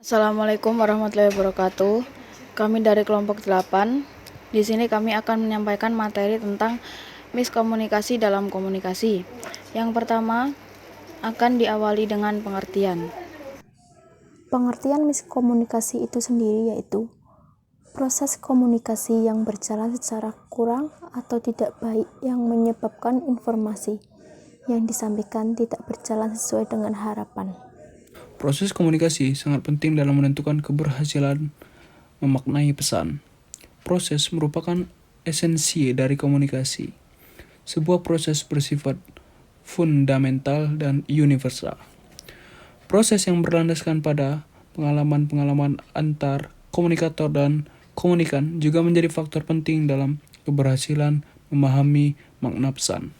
Assalamualaikum warahmatullahi wabarakatuh. Kami dari kelompok 8. Di sini kami akan menyampaikan materi tentang miskomunikasi dalam komunikasi. Yang pertama akan diawali dengan pengertian. Pengertian miskomunikasi itu sendiri yaitu proses komunikasi yang berjalan secara kurang atau tidak baik yang menyebabkan informasi yang disampaikan tidak berjalan sesuai dengan harapan. Proses komunikasi sangat penting dalam menentukan keberhasilan memaknai pesan. Proses merupakan esensi dari komunikasi. Sebuah proses bersifat fundamental dan universal. Proses yang berlandaskan pada pengalaman-pengalaman antar komunikator dan komunikan juga menjadi faktor penting dalam keberhasilan memahami makna pesan.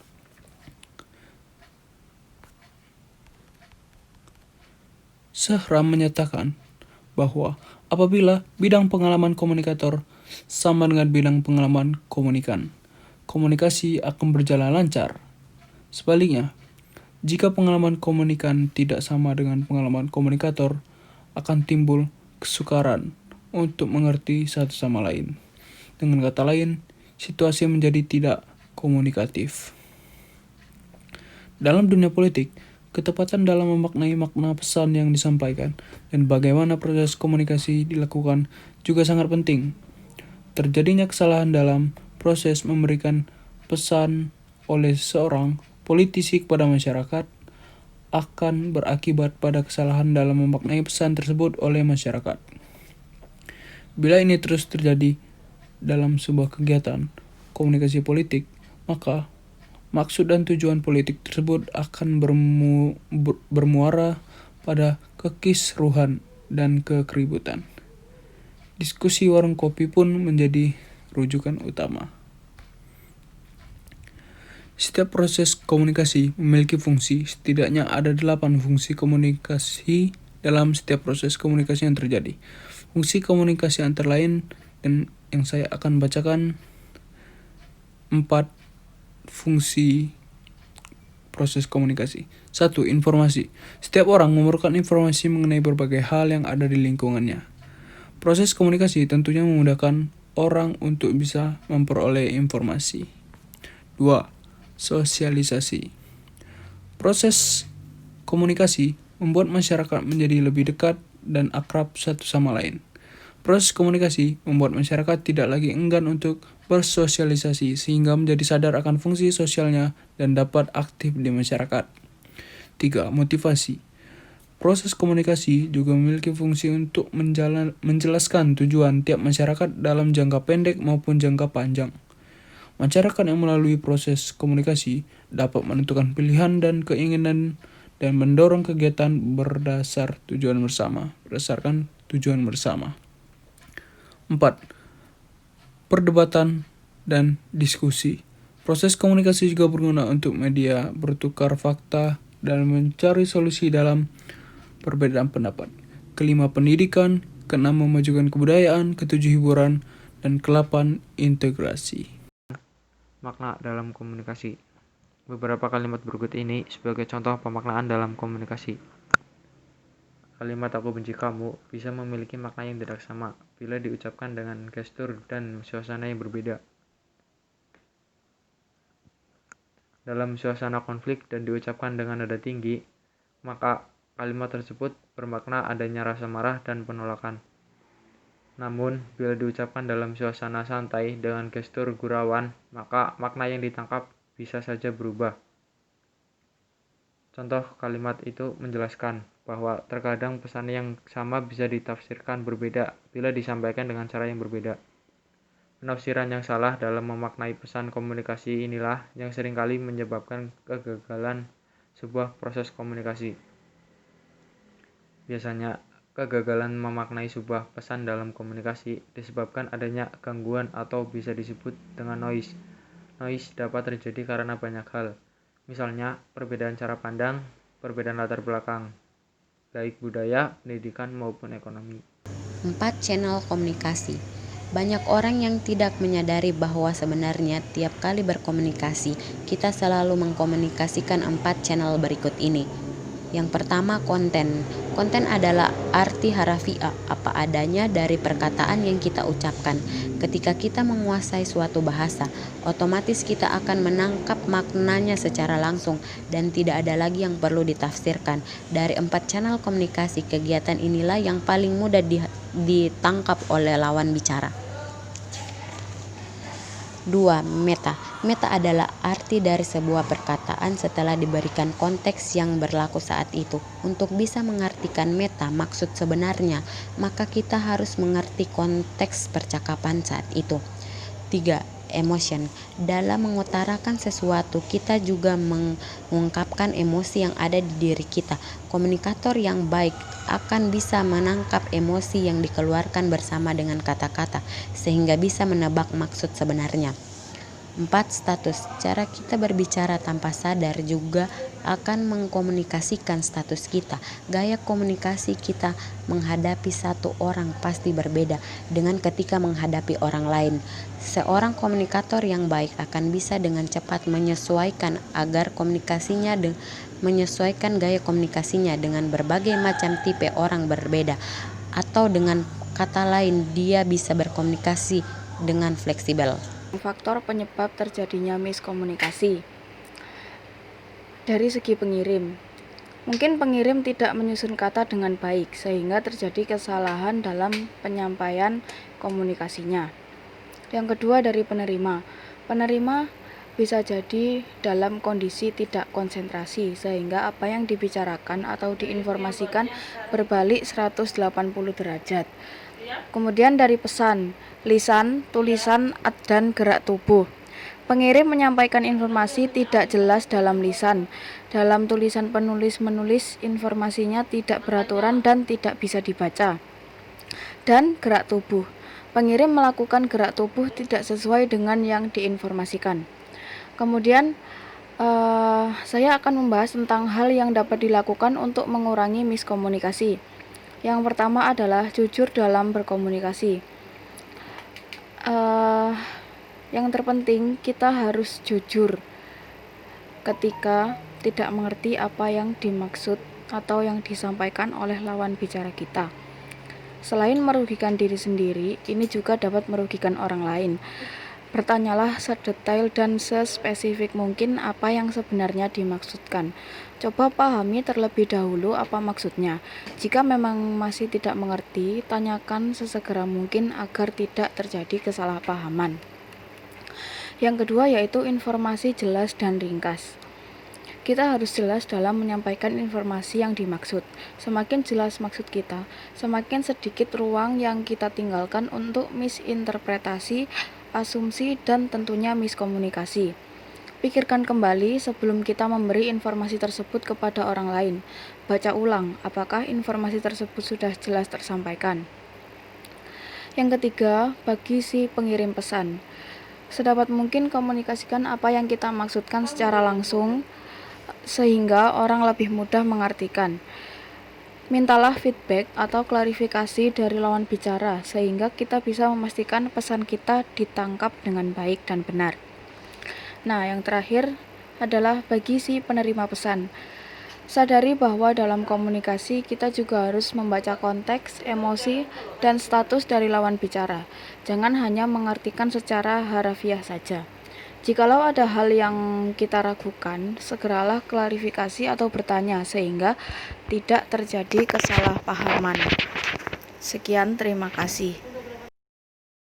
Shahram menyatakan bahwa apabila bidang pengalaman komunikator sama dengan bidang pengalaman komunikan, komunikasi akan berjalan lancar. Sebaliknya, jika pengalaman komunikan tidak sama dengan pengalaman komunikator, akan timbul kesukaran untuk mengerti satu sama lain. Dengan kata lain, situasi menjadi tidak komunikatif. Dalam dunia politik, ketepatan dalam memaknai makna pesan yang disampaikan dan bagaimana proses komunikasi dilakukan juga sangat penting. Terjadinya kesalahan dalam proses memberikan pesan oleh seorang politisi kepada masyarakat akan berakibat pada kesalahan dalam memaknai pesan tersebut oleh masyarakat. Bila ini terus terjadi dalam sebuah kegiatan komunikasi politik, maka maksud dan tujuan politik tersebut akan bermuara pada kekisruhan dan kekeributan. Diskusi warung kopi pun menjadi rujukan utama. Setiap proses komunikasi memiliki fungsi, setidaknya ada 8 fungsi komunikasi dalam setiap proses komunikasi yang terjadi. Fungsi komunikasi antara lain dan yang saya akan bacakan 4 fungsi proses komunikasi. 1. Informasi. Setiap orang memerlukan informasi mengenai berbagai hal yang ada di lingkungannya. Proses komunikasi tentunya memudahkan orang untuk bisa memperoleh informasi. 2. Sosialisasi. Proses komunikasi membuat masyarakat menjadi lebih dekat dan akrab satu sama lain. Proses komunikasi membuat masyarakat tidak lagi enggan untuk bersosialisasi sehingga menjadi sadar akan fungsi sosialnya dan dapat aktif di masyarakat. 3. Motivasi. Proses komunikasi juga memiliki fungsi untuk menjelaskan tujuan tiap masyarakat dalam jangka pendek maupun jangka panjang. Masyarakat yang melalui proses komunikasi dapat menentukan pilihan dan keinginan dan mendorong kegiatan berdasarkan tujuan bersama. 4. Perdebatan dan diskusi. Proses komunikasi juga berguna untuk media bertukar fakta dan mencari solusi dalam perbedaan pendapat. 5. Pendidikan. 6. Memajukan kebudayaan. 7. Hiburan. Dan 8. Integrasi. Makna dalam komunikasi. Beberapa kalimat berikut ini sebagai contoh pemaknaan dalam komunikasi. Kalimat "aku benci kamu" bisa memiliki makna yang tidak sama bila diucapkan dengan gestur dan suasana yang berbeda. Dalam suasana konflik dan diucapkan dengan nada tinggi, maka kalimat tersebut bermakna adanya rasa marah dan penolakan. Namun, bila diucapkan dalam suasana santai dengan gestur gurauan, maka makna yang ditangkap bisa saja berubah. Contoh kalimat itu menjelaskan bahwa terkadang pesan yang sama bisa ditafsirkan berbeda bila disampaikan dengan cara yang berbeda. Penafsiran yang salah dalam memaknai pesan komunikasi inilah yang seringkali menyebabkan kegagalan sebuah proses komunikasi. Biasanya, kegagalan memaknai sebuah pesan dalam komunikasi disebabkan adanya gangguan atau bisa disebut dengan noise. Noise dapat terjadi karena banyak hal. Misalnya, perbedaan cara pandang, perbedaan latar belakang, baik budaya, pendidikan, maupun ekonomi. 4. Channel komunikasi. Banyak orang yang tidak menyadari bahwa sebenarnya tiap kali berkomunikasi, kita selalu mengkomunikasikan 4 channel berikut ini. Yang pertama, konten. Konten adalah arti harafiah, apa adanya dari perkataan yang kita ucapkan. Ketika kita menguasai suatu bahasa, otomatis kita akan menangkap maknanya secara langsung dan tidak ada lagi yang perlu ditafsirkan. Dari 4 channel komunikasi, kegiatan inilah yang paling mudah ditangkap oleh lawan bicara. 2. Meta. Meta adalah arti dari sebuah perkataan setelah diberikan konteks yang berlaku saat itu. Untuk bisa mengartikan meta, maksud sebenarnya, maka kita harus mengerti konteks percakapan saat itu. 3. Emotion. Dalam mengutarakan sesuatu, kita juga mengungkapkan emosi yang ada di diri kita. Komunikator yang baik akan bisa menangkap emosi yang dikeluarkan bersama dengan kata-kata, sehingga bisa menebak maksud sebenarnya. 4. Status. Cara kita berbicara tanpa sadar juga akan mengkomunikasikan status kita. Gaya komunikasi kita menghadapi satu orang pasti berbeda dengan ketika menghadapi orang lain. Seorang komunikator yang baik akan bisa dengan cepat menyesuaikan menyesuaikan gaya komunikasinya dengan berbagai macam tipe orang berbeda, atau dengan kata lain, dia bisa berkomunikasi dengan fleksibel. Faktor penyebab terjadinya miskomunikasi. Dari segi pengirim, mungkin pengirim tidak menyusun kata dengan baik sehingga terjadi kesalahan dalam penyampaian komunikasinya. Yang kedua, dari penerima. Penerima bisa jadi dalam kondisi tidak konsentrasi sehingga apa yang dibicarakan atau diinformasikan berbalik 180 derajat. Kemudian dari pesan, lisan, tulisan, dan gerak tubuh. Pengirim menyampaikan informasi tidak jelas dalam lisan. Dalam tulisan penulis menulis informasinya tidak beraturan dan tidak bisa dibaca. Dan gerak tubuh. Pengirim melakukan gerak tubuh tidak sesuai dengan yang diinformasikan. Kemudian saya akan membahas tentang hal yang dapat dilakukan untuk mengurangi miskomunikasi. Yang pertama adalah jujur dalam berkomunikasi. Yang terpenting kita harus jujur ketika tidak mengerti apa yang dimaksud atau yang disampaikan oleh lawan bicara kita. Selain merugikan diri sendiri, ini juga dapat merugikan orang lain. Bertanyalah sedetail dan sespesifik mungkin apa yang sebenarnya dimaksudkan. Coba pahami terlebih dahulu apa maksudnya. Jika memang masih tidak mengerti, tanyakan sesegera mungkin agar tidak terjadi kesalahpahaman. Yang kedua yaitu informasi jelas dan ringkas. Kita harus jelas dalam menyampaikan informasi yang dimaksud. Semakin jelas maksud kita, semakin sedikit ruang yang kita tinggalkan untuk misinterpretasi, asumsi, dan tentunya miskomunikasi. Pikirkan kembali sebelum kita memberi informasi tersebut kepada orang lain. Baca ulang apakah informasi tersebut sudah jelas tersampaikan. Yang ketiga, bagi si pengirim pesan. Sedapat mungkin komunikasikan apa yang kita maksudkan secara langsung sehingga orang lebih mudah mengartikan. Mintalah feedback atau klarifikasi dari lawan bicara sehingga kita bisa memastikan pesan kita ditangkap dengan baik dan benar. Nah, yang terakhir adalah bagi si penerima pesan. Sadari bahwa dalam komunikasi kita juga harus membaca konteks, emosi, dan status dari lawan bicara. Jangan hanya mengartikan secara harafiah saja. Jikalau ada hal yang kita ragukan, segeralah klarifikasi atau bertanya sehingga tidak terjadi kesalahpahaman. Sekian, terima kasih.